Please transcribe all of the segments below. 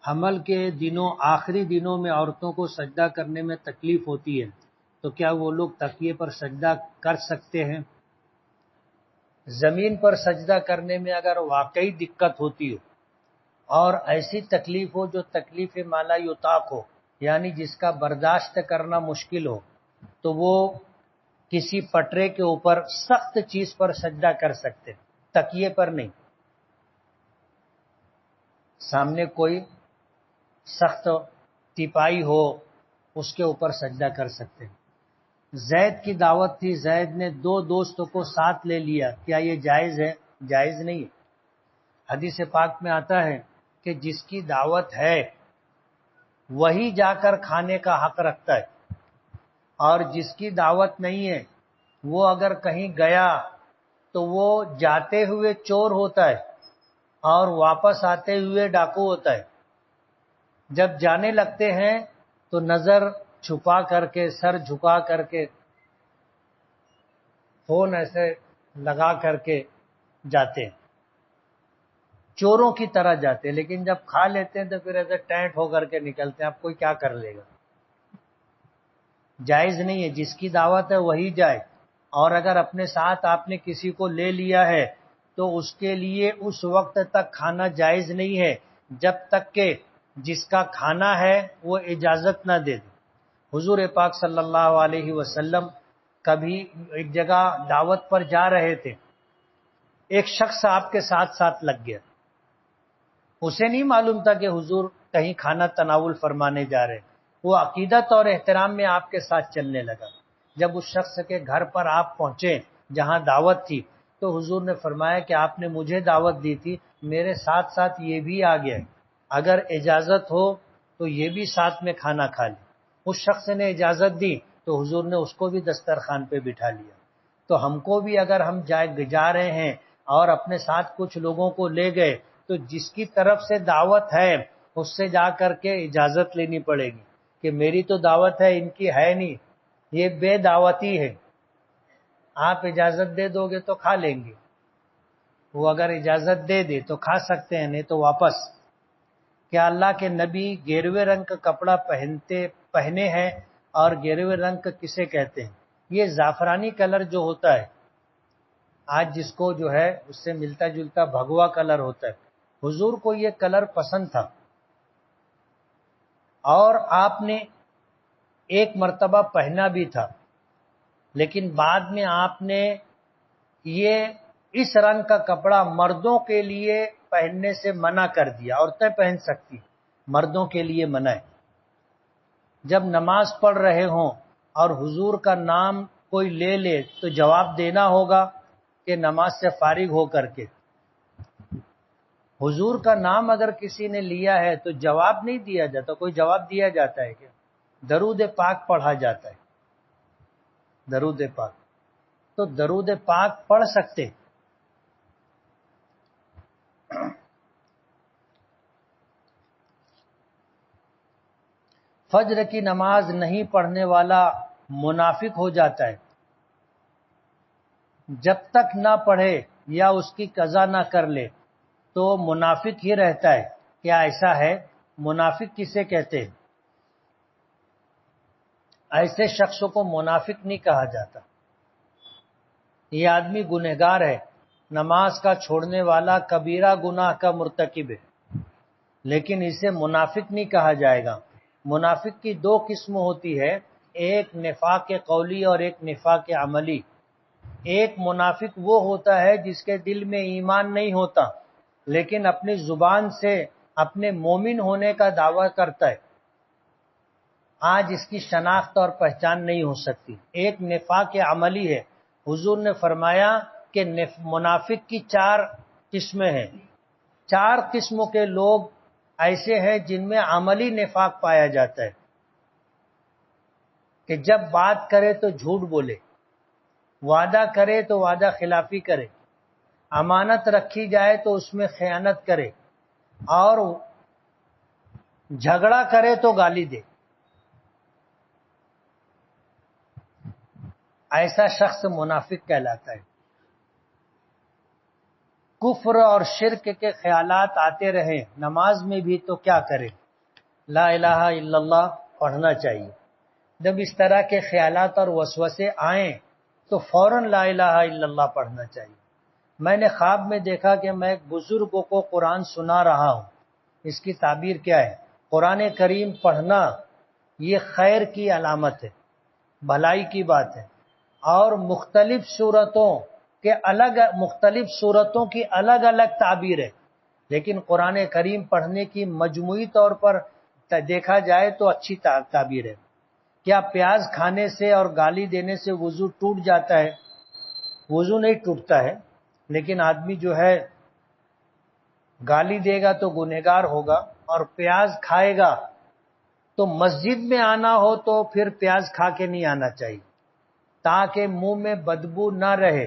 حمل کے دنوں آخری دنوں میں عورتوں کو سجدہ کرنے میں تکلیف ہوتی ہے تو کیا وہ لوگ تکیے پر سجدہ کر سکتے ہیں؟ زمین پر سجدہ کرنے میں اگر واقعی دقت ہوتی ہو اور ایسی تکلیف ہو جو تکلیف مالا یطاق ہو، یعنی جس کا برداشت کرنا مشکل ہو، تو وہ کسی پٹرے کے اوپر سخت چیز پر سجدہ کر سکتے، تکیے پر نہیں۔ سامنے کوئی سخت تیپائی ہو اس کے اوپر سجدہ کر سکتے ہیں۔ زید کی دعوت تھی، زید نے 2 دوستوں کو ساتھ لے لیا، کیا یہ جائز ہے؟ جائز نہیں ہے۔ حدیث پاک میں آتا ہے کہ جس کی دعوت ہے وہی جا کر کھانے کا حق رکھتا ہے، اور جس کی دعوت نہیں ہے وہ اگر کہیں گیا تو وہ جاتے ہوئے چور ہوتا ہے اور واپس آتے ہوئے ڈاکو ہوتا ہے۔ جب جانے لگتے ہیں تو نظر چھپا کر کے، سر جھکا کر کے، فون ایسے لگا کر کے جاتے ہیں، چوروں کی طرح جاتے ہیں، لیکن جب کھا لیتے ہیں تو پھر ایسے ٹینٹ ہو کر کے نکلتے ہیں، اب کوئی کیا کر لے گا۔ جائز نہیں ہے، جس کی دعوت ہے وہی جائے، اور اگر اپنے ساتھ آپ نے کسی کو لے لیا ہے تو اس کے لیے اس وقت تک کھانا جائز نہیں ہے جب تک کہ جس کا کھانا ہے وہ اجازت نہ دے دے۔ حضور پاک صلی اللہ علیہ وسلم کبھی ایک جگہ دعوت پر جا رہے تھے، ایک شخص آپ کے ساتھ ساتھ لگ گیا، اسے نہیں معلوم تھا کہ حضور کہیں کھانا تناول فرمانے جا رہے ہیں، وہ عقیدت اور احترام میں آپ کے ساتھ چلنے لگا۔ جب اس شخص کے گھر پر آپ پہنچے جہاں دعوت تھی تو حضور نے فرمایا کہ آپ نے مجھے دعوت دی تھی، میرے ساتھ ساتھ یہ بھی آ گیا، اگر اجازت ہو تو یہ بھی ساتھ میں کھانا کھا لے۔ اس شخص نے اجازت دی تو حضور نے اس کو بھی دسترخوان پہ بٹھا لیا۔ تو ہم کو بھی اگر ہم جا رہے ہیں اور اپنے ساتھ کچھ لوگوں کو لے گئے تو جس کی طرف سے دعوت ہے اس سے جا کر کے اجازت لینی پڑے گی کہ میری تو دعوت ہے، ان کی ہے نہیں، یہ بے دعوتی ہے، آپ اجازت دے دو گے تو کھا لیں گے۔ وہ اگر اجازت دے دے تو کھا سکتے ہیں، نہیں تو واپس۔ کیا اللہ کے نبی گیروے رنگ کا کپڑا پہنے ہیں، اور گیروے رنگ کسے کہتے ہیں؟ یہ زعفرانی کلر جو ہوتا ہے، آج جس کو جو ہے اس سے ملتا جلتا بھگوا کلر ہوتا ہے، حضور کو یہ کلر پسند تھا، اور آپ نے ایک مرتبہ پہنا بھی تھا، لیکن بعد میں آپ نے یہ اس رنگ کا کپڑا مردوں کے لیے پہننے سے منع کر دیا۔ عورتیں پہن سکتی، مردوں کے لیے منع ہے۔ جب نماز پڑھ رہے ہوں اور حضور کا نام کوئی لے لے تو جواب دینا ہوگا کہ نماز سے فارغ ہو کر کے۔ حضور کا نام اگر کسی نے لیا ہے تو جواب نہیں دیا جاتا، کوئی جواب دیا جاتا ہے کیا؟ درود پاک پڑھا جاتا ہے، درود پاک، تو درود پاک پڑھ سکتے۔ فجر کی نماز نہیں پڑھنے والا منافق ہو جاتا ہے، جب تک نہ پڑھے یا اس کی قضا نہ کر لے تو منافق ہی رہتا ہے۔ کیا ایسا ہے؟ منافق کسے کہتے ہیں؟ ایسے شخص کو منافق نہیں کہا جاتا، یہ آدمی گنہگار ہے، نماز کا چھوڑنے والا کبیرہ گناہ کا مرتکب ہے، لیکن اسے منافق نہیں کہا جائے گا۔ منافق کی 2 قسم ہوتی ہے، ایک نفاق قولی اور ایک نفاق عملی۔ ایک منافق وہ ہوتا ہے جس کے دل میں ایمان نہیں ہوتا لیکن اپنی زبان سے اپنے مومن ہونے کا دعویٰ کرتا ہے، آج اس کی شناخت اور پہچان نہیں ہو سکتی۔ ایک نفاق عملی ہے، حضور نے فرمایا کہ منافق کی 4 قسمیں ہیں۔ 4 قسموں کے لوگ ایسے ہیں جن میں عملی نفاق پایا جاتا ہے کہ جب بات کرے تو جھوٹ بولے، وعدہ کرے تو وعدہ خلافی کرے، امانت رکھی جائے تو اس میں خیانت کرے، اور جھگڑا کرے تو گالی دے۔ ایسا شخص منافق کہلاتا ہے۔ کفر اور شرک کے خیالات آتے رہیں نماز میں بھی تو کیا کریں؟ لا الہ الا اللہ پڑھنا چاہیے. جب اس طرح کے خیالات اور وسوسے آئیں تو فوراً لا الہ الا اللہ پڑھنا چاہیے. میں نے خواب میں دیکھا کہ میں ایک بزرگ کو قرآن سنا رہا ہوں. اس کی تعبیر کیا ہے؟ قرآن کریم پڑھنا یہ خیر کی علامت ہے، بھلائی کی بات ہے، اور مختلف صورتوں کی الگ الگ تعبیر ہے. لیکن قرآن کریم پڑھنے کی مجموعی طور پر دیکھا جائے تو اچھی تعبیر ہے. کیا پیاز کھانے سے اور گالی دینے سے وضو ٹوٹ جاتا ہے؟ وضو نہیں ٹوٹتا ہے، لیکن آدمی جو ہے گالی دے گا تو گنہگار ہوگا، اور پیاز کھائے گا تو مسجد میں آنا ہو تو پھر پیاز کھا کے نہیں آنا چاہیے تاکہ منہ میں بدبو نہ رہے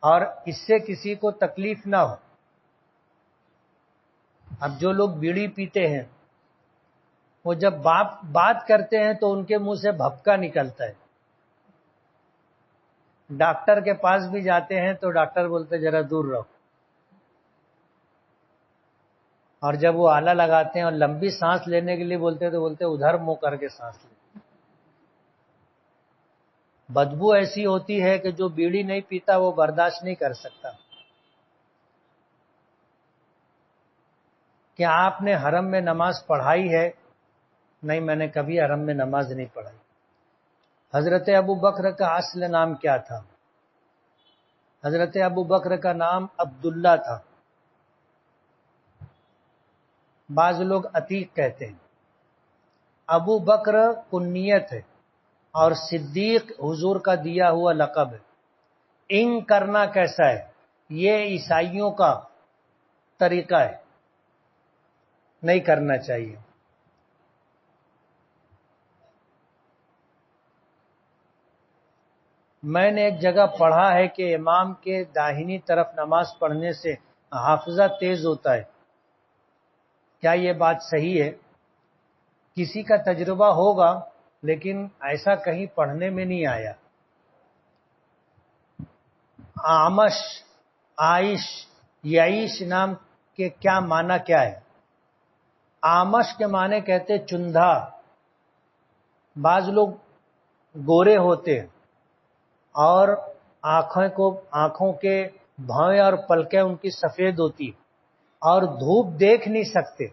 اور اس سے کسی کو تکلیف نہ ہو. اب جو لوگ بیڑی پیتے ہیں وہ جب بات کرتے ہیں تو ان کے منہ سے بھپکا نکلتا ہے. ڈاکٹر کے پاس بھی جاتے ہیں تو ڈاکٹر بولتے ذرا دور رہو، اور جب وہ آلہ لگاتے ہیں اور لمبی سانس لینے کے لیے بولتے تو بولتے ادھر منہ کر کے سانس لے. بدبو ایسی ہوتی ہے کہ جو بیڑی نہیں پیتا وہ برداشت نہیں کر سکتا. کیا آپ نے حرم میں نماز پڑھائی ہے؟ نہیں، میں نے کبھی حرم میں نماز نہیں پڑھائی. حضرت ابو بکر کا اصل نام کیا تھا؟ حضرت ابو بکر کا نام عبداللہ تھا. بعض لوگ عتیق کہتے ہیں. ابو بکر کنیت ہے اور صدیق حضور کا دیا ہوا لقب ہے. انگ کرنا کیسا ہے؟ یہ عیسائیوں کا طریقہ ہے، نہیں کرنا چاہیے. میں نے ایک جگہ پڑھا ہے کہ امام کے داہنی طرف نماز پڑھنے سے حافظہ تیز ہوتا ہے. کیا یہ بات صحیح ہے؟ کسی کا تجربہ ہوگا لیکن ایسا کہیں پڑھنے میں نہیں آیا. آمش، عائش، یعیش نام کے کیا معنی کیا ہے؟ آمش کے معنی کہتے چندھا. بعض لوگ گورے ہوتے اور آنکھوں کے بھویں اور پلکیں ان کی سفید ہوتی اور دھوپ دیکھ نہیں سکتے،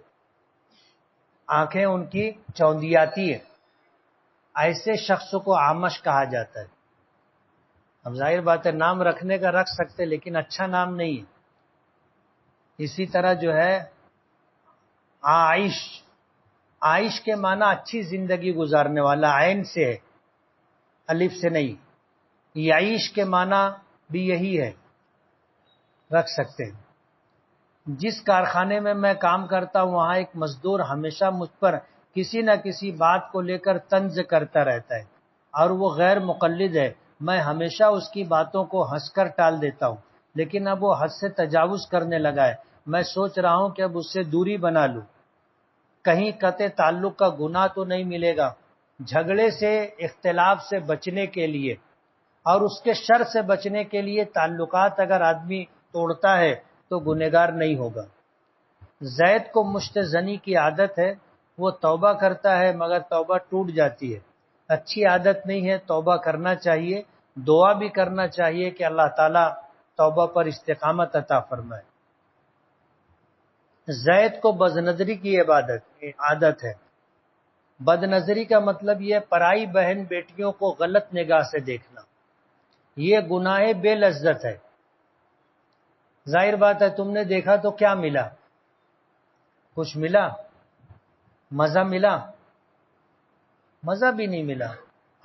آنکھیں ان کی چوندیاتی ہیں. ایسے شخص کو آمش کہا جاتا ہے. اب ظاہر بات ہے نام رکھنے کا رکھ سکتے لیکن اچھا نام نہیں ہے. اسی طرح جو ہے عائش، عائش کے معنی اچھی زندگی گزارنے والا، عین سے ہے، الف سے نہیں. یعیش کے معنی بھی یہی ہے، رکھ سکتے ہیں. جس کارخانے میں میں کام کرتا ہوں وہاں ایک مزدور ہمیشہ مجھ پر کسی نہ کسی بات کو لے کر طنز کرتا رہتا ہے اور وہ غیر مقلد ہے. میں ہمیشہ اس کی باتوں کو ہنس کر ٹال دیتا ہوں، لیکن اب وہ حد سے تجاوز کرنے لگا ہے. میں سوچ رہا ہوں کہ اب اس سے دوری بنا لوں، کہیں قطع تعلق کا گناہ تو نہیں ملے گا. جھگڑے سے، اختلاف سے بچنے کے لیے اور اس کے شر سے بچنے کے لیے تعلقات اگر آدمی توڑتا ہے تو گنہگار نہیں ہوگا. زید کو مشت زنی کی عادت ہے، وہ توبہ کرتا ہے مگر توبہ ٹوٹ جاتی ہے. اچھی عادت نہیں ہے، توبہ کرنا چاہیے، دعا بھی کرنا چاہیے کہ اللہ تعالیٰ توبہ پر استقامت عطا فرمائے. زید کو بدنظری کی عادت ہے. بدنظری کا مطلب یہ پرائی بہن بیٹیوں کو غلط نگاہ سے دیکھنا، یہ گناہ بے لذت ہے. ظاہر بات ہے تم نے دیکھا تو کیا ملا؟ کچھ ملا؟ مزہ ملا؟ مزہ بھی نہیں ملا.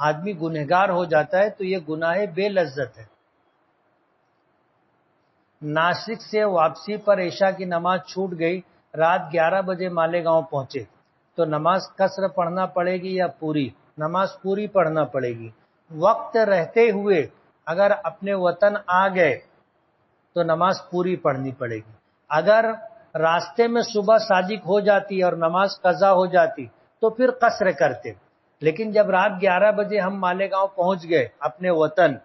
آدمی گنہگار ہو جاتا ہے تو یہ گناہ بے لذت ہے. ناسک سے واپسی پر عشاء کی نماز چھوٹ گئی، رات 11 بجے مالیگاؤں پہنچے تو نماز قصر پڑھنا پڑے گی یا پوری؟ نماز پوری پڑھنا پڑے گی. وقت رہتے ہوئے اگر اپنے وطن آ گئے تو نماز پوری پڑھنی پڑے گی. اگر راستے میں صبح صادق ہو جاتی اور نماز قضا ہو جاتی تو پھر قصر کرتے. لیکن جب رات 11 بجے ہم مالیگاؤں پہنچ گئے اپنے وطن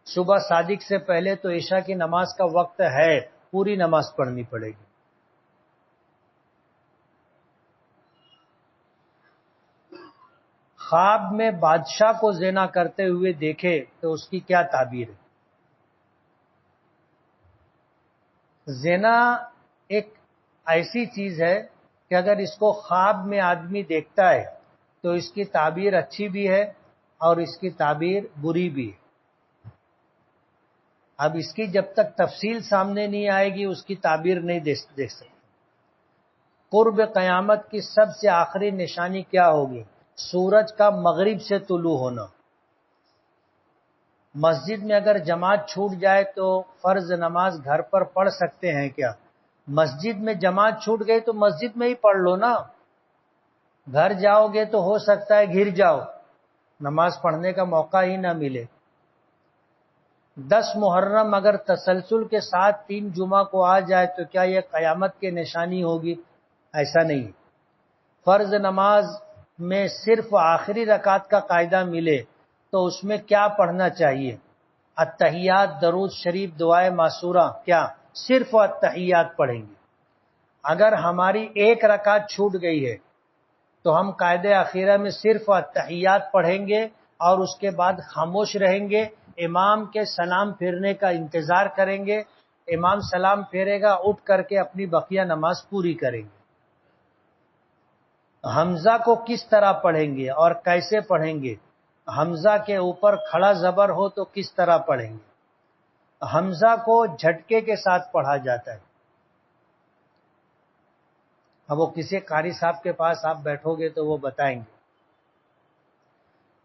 صبح صادق سے پہلے تو عشاء کی نماز کا وقت ہے، پوری نماز پڑھنی پڑے گی۔ خواب میں بادشاہ کو زنا کرتے ہوئے دیکھے تو اس کی کیا تعبیر ہے؟ زنا ایک ایسی چیز ہے کہ اگر اس کو خواب میں آدمی دیکھتا ہے تو اس کی تعبیر اچھی بھی ہے اور اس کی تعبیر بری بھی ہے۔ اب اس کی جب تک تفصیل سامنے نہیں آئے گی اس کی تعبیر نہیں دیکھ سکتے۔ قرب قیامت کی سب سے آخری نشانی کیا ہوگی؟ سورج کا مغرب سے طلوع ہونا۔ مسجد میں اگر جماعت چھوٹ جائے تو فرض نماز گھر پر پڑھ سکتے ہیں کیا؟ مسجد میں جماعت چھوٹ گئی تو مسجد میں ہی پڑھ لو نا، گھر جاؤ گے تو ہو سکتا ہے گر جاؤ، نماز پڑھنے کا موقع ہی نہ ملے۔ 10 محرم اگر تسلسل کے ساتھ 3 جمعہ کو آ جائے تو کیا یہ قیامت کی نشانی ہوگی؟ ایسا نہیں۔ فرض نماز میں صرف آخری رکعت کا قاعدہ ملے تو اس میں کیا پڑھنا چاہیے؟ التحیات، درود شریف، دعائے معصورہ، کیا صرف التحیات پڑھیں گے؟ اگر ہماری ایک رکعت چھوٹ گئی ہے تو ہم قاعدہ اخیرہ میں صرف التحیات پڑھیں گے اور اس کے بعد خاموش رہیں گے، امام کے سلام پھیرنے کا انتظار کریں گے، امام سلام پھیرے گا اٹھ کر کے اپنی بقیہ نماز پوری کریں گے۔ حمزہ کو کس طرح پڑھیں گے اور کیسے پڑھیں گے؟ حمزہ کے اوپر کھڑا زبر ہو تو کس طرح پڑھیں گے؟ حمزہ کو جھٹکے کے ساتھ پڑھا جاتا ہے۔ اب وہ کسی قاری صاحب کے پاس آپ بیٹھو گے تو وہ بتائیں گے۔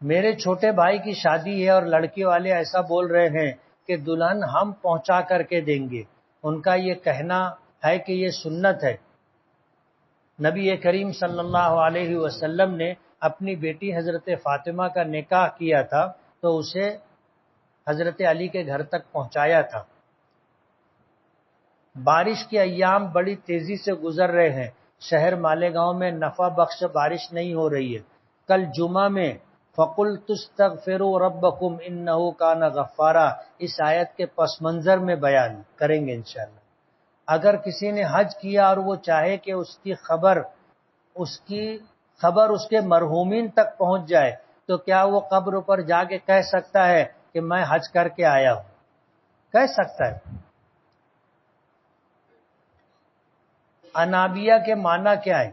میرے چھوٹے بھائی کی شادی ہے اور لڑکی والے ایسا بول رہے ہیں کہ دلہن ہم پہنچا کر کے دیں گے، ان کا یہ کہنا ہے کہ یہ سنت ہے۔ نبی کریم صلی اللہ علیہ وسلم نے اپنی بیٹی حضرت فاطمہ کا نکاح کیا تھا تو اسے حضرت علی کے گھر تک پہنچایا تھا۔ بارش کے ایام بڑی تیزی سے گزر رہے ہیں، شہر مالیگاؤں میں نفع بخش بارش نہیں ہو رہی ہے۔ کل جمعہ میں فَقُلْتُ اسْتَغْفِرُوا رَبَّكُمْ إِنَّهُ كَانَ غَفَّارًا اس آیت کے پس منظر میں بیان کریں گے انشاءاللہ۔ اگر کسی نے حج کیا اور وہ چاہے کہ اس کی خبر اس کے مرحومین تک پہنچ جائے تو کیا وہ قبر پر جا کے کہہ سکتا ہے کہ میں حج کر کے آیا ہوں؟ کہہ سکتا ہے۔ انابیہ کے معنی کیا ہے؟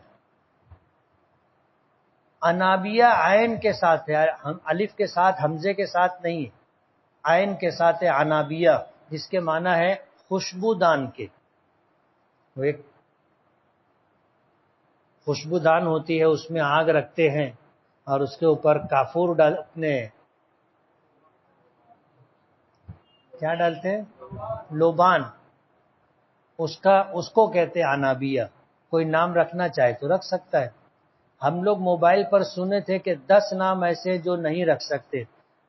انابیہ عین کے ساتھ ہے، الف کے ساتھ، حمزے کے ساتھ نہیں ہے، عین کے ساتھ ہے انابیہ، جس کے معنی ہے خوشبودان کے۔ وہ ایک خوشبودان ہوتی ہے، اس میں آگ رکھتے ہیں اور اس کے اوپر کافور کیا ڈالتے ہیں؟ لوبان، اس کو کہتے ہیں انابیہ۔ کوئی نام رکھنا چاہے تو رکھ سکتا ہے۔ ہم لوگ موبائل پر سنے تھے کہ 10 نام ایسے جو نہیں رکھ سکتے،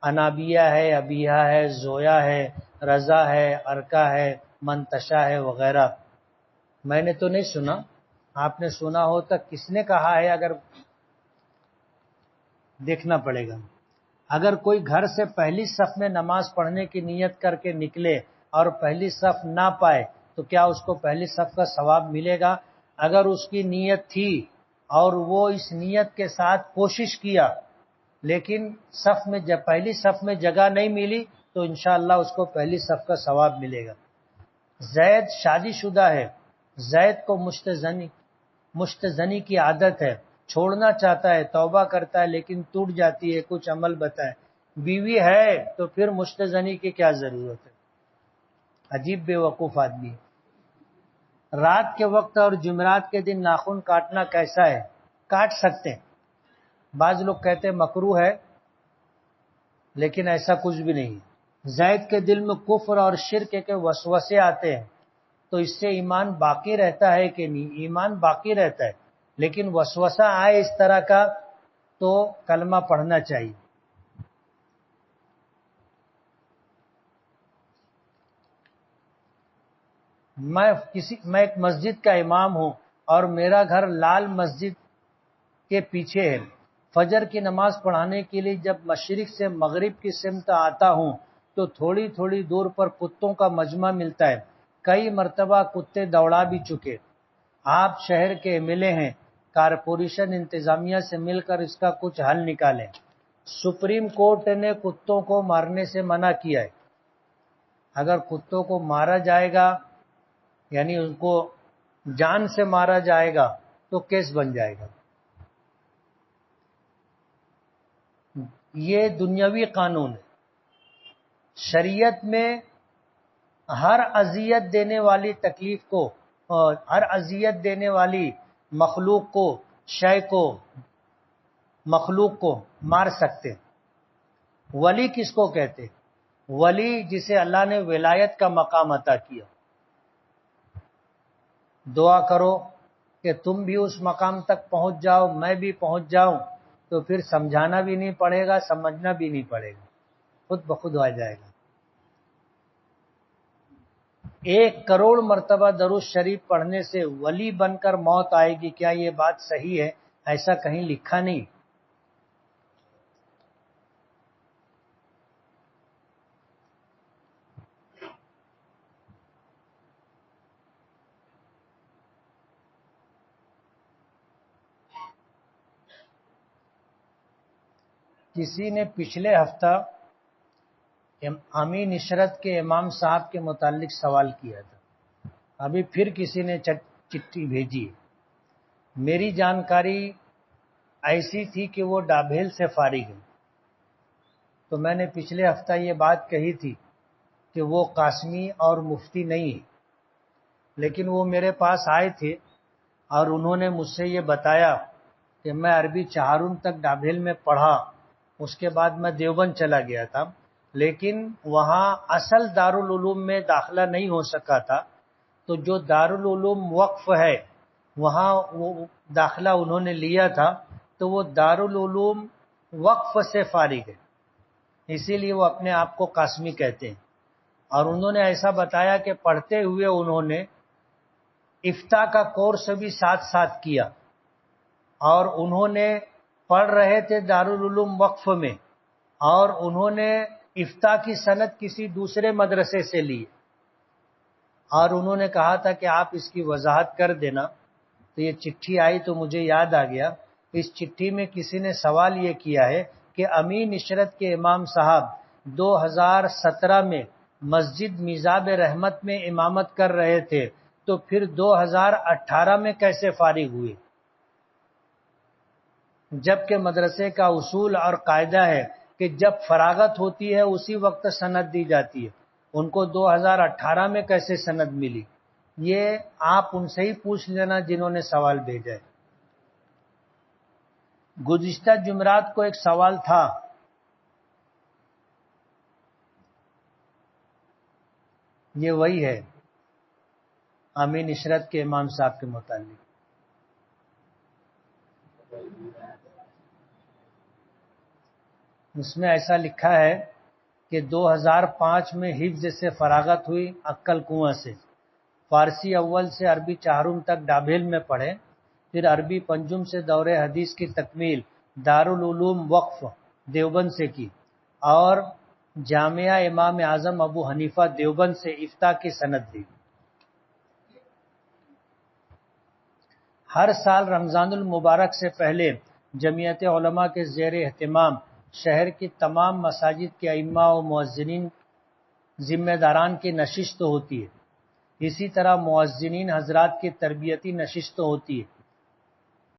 انابیہ ہے، ابیہ ہے، زویا ہے، رضا ہے، ارکا ہے، منتشا ہے وغیرہ۔ میں نے تو نہیں سنا، آپ نے سنا ہو تو کس نے کہا ہے؟ اگر دیکھنا پڑے گا۔ اگر کوئی گھر سے پہلی صف میں نماز پڑھنے کی نیت کر کے نکلے اور پہلی صف نہ پائے تو کیا اس کو پہلی صف کا ثواب ملے گا؟ اگر اس کی نیت تھی اور وہ اس نیت کے ساتھ کوشش کیا لیکن پہلی صف میں جگہ نہیں ملی تو انشاءاللہ اس کو پہلی صف کا ثواب ملے گا۔ زید شادی شدہ ہے، زید کو مشتزنی کی عادت ہے، چھوڑنا چاہتا ہے، توبہ کرتا ہے لیکن ٹوٹ جاتی ہے، کچھ عمل بتائیں۔ بیوی ہے تو پھر مشتزنی کی کیا ضرورت ہے؟ عجیب بے وقوف آدمی۔ رات کے وقت اور جمعرات کے دن ناخن کاٹنا کیسا ہے؟ کاٹ سکتے ہیں۔ بعض لوگ کہتے ہیں مکروہ ہے، لیکن ایسا کچھ بھی نہیں ہے۔ زید کے دل میں کفر اور شرک کے وسوسے آتے ہیں تو اس سے ایمان باقی رہتا ہے کہ نہیں؟ ایمان باقی رہتا ہے، لیکن وسوسہ آئے اس طرح کا تو کلمہ پڑھنا چاہیے۔ میں ایک مسجد کا امام ہوں اور میرا گھر لال مسجد کے پیچھے ہے۔ فجر کی نماز پڑھانے کے لیے جب مشرق سے مغرب کی سمت آتا ہوں تو تھوڑی تھوڑی دور پر کتوں کا مجمع ملتا ہے. کئی مرتبہ کتے دوڑا بھی چکے. آپ شہر کے ایم ایل اے ہیں، کارپوریشن انتظامیہ سے مل کر اس کا کچھ حل نکالیں. سپریم کورٹ نے کتوں کو مارنے سے منع کیا ہے. اگر کتوں کو مارا جائے گا، یعنی ان کو جان سے مارا جائے گا، تو کیس بن جائے گا. یہ دنیاوی قانون ہے. شریعت میں ہر اذیت دینے والی تکلیف کو، ہر اذیت دینے والی مخلوق کو، شے کو، مخلوق کو مار سکتے. ولی کس کو کہتے؟ ولی جسے اللہ نے ولایت کا مقام عطا کیا. دعا کرو کہ تم بھی اس مقام تک پہنچ جاؤ، میں بھی پہنچ جاؤں، تو پھر سمجھانا بھی نہیں پڑے گا، سمجھنا بھی نہیں پڑے گا، خود بخود آ جائے گا. 1 کروڑ مرتبہ درود شریف پڑھنے سے ولی بن کر موت آئے گی. کیا یہ بات صحیح ہے؟ ایسا کہیں لکھا نہیں. کسی نے پچھلے ہفتہ امین عشرت کے امام صاحب کے متعلق سوال کیا تھا. ابھی پھر کسی نے چٹھی بھیجی. میری جانکاری ایسی تھی کہ وہ ڈابھیل سے فارغ ہیں. تو میں نے پچھلے ہفتہ یہ بات کہی تھی کہ وہ قاسمی اور مفتی نہیں ہیں. لیکن وہ میرے پاس آئے تھے اور انہوں نے مجھ سے یہ بتایا کہ میں عربی چہارم تک ڈابھیل میں پڑھا، اس کے بعد میں دیوبند چلا گیا تھا، لیکن وہاں اصل دارالعلوم میں داخلہ نہیں ہو سکا تھا. تو جو دارالعلوم وقف ہے وہاں وہ داخلہ انہوں نے لیا تھا، تو وہ دارالعلوم وقف سے فارغ ہے، اسی لیے وہ اپنے آپ کو قاسمی کہتے ہیں. اور انہوں نے ایسا بتایا کہ پڑھتے ہوئے انہوں نے افتاء کا کورس بھی ساتھ ساتھ کیا، اور انہوں نے پڑھ رہے تھے دارالعلوم وقف میں، اور انہوں نے افتاء کی سند کسی دوسرے مدرسے سے لی، اور انہوں نے کہا تھا کہ آپ اس کی وضاحت کر دینا. تو یہ چٹھی آئی تو مجھے یاد آ گیا. اس چٹھی میں کسی نے سوال یہ کیا ہے کہ امین عشرت کے امام صاحب 2017 میں مسجد میزاب رحمت میں امامت کر رہے تھے، تو پھر 2018 میں کیسے فارغ ہوئے؟ جبکہ مدرسے کا اصول اور قاعدہ ہے کہ جب فراغت ہوتی ہے اسی وقت سند دی جاتی ہے. ان کو 2018 میں کیسے سند ملی؟ یہ آپ ان سے ہی پوچھ لینا جنہوں نے سوال بھیجا ہے. گزشتہ جمعرات کو ایک سوال تھا، یہ وہی ہے امین عشرت کے امام صاحب کے متعلق. اس میں ایسا لکھا ہے کہ 2005 میں حفظ سے فراغت ہوئی عقل کنواں سے. فارسی اول سے عربی چہارم تک ڈابھیل میں پڑھے، پھر عربی پنجم سے دور حدیث کی تکمیل دارالعلوم وقف دیوبند سے کی، اور جامعہ امام اعظم ابو حنیفہ دیوبند سے افتاء کی سند لی. ہر سال رمضان المبارک سے پہلے جمعیت علماء کے زیر اہتمام شہر کی تمام مساجد کے ائمہ و مؤذنین ذمہ داران کی نشست ہوتی ہے. اسی طرح مؤذنین حضرات کی تربیتی نشست ہوتی ہے.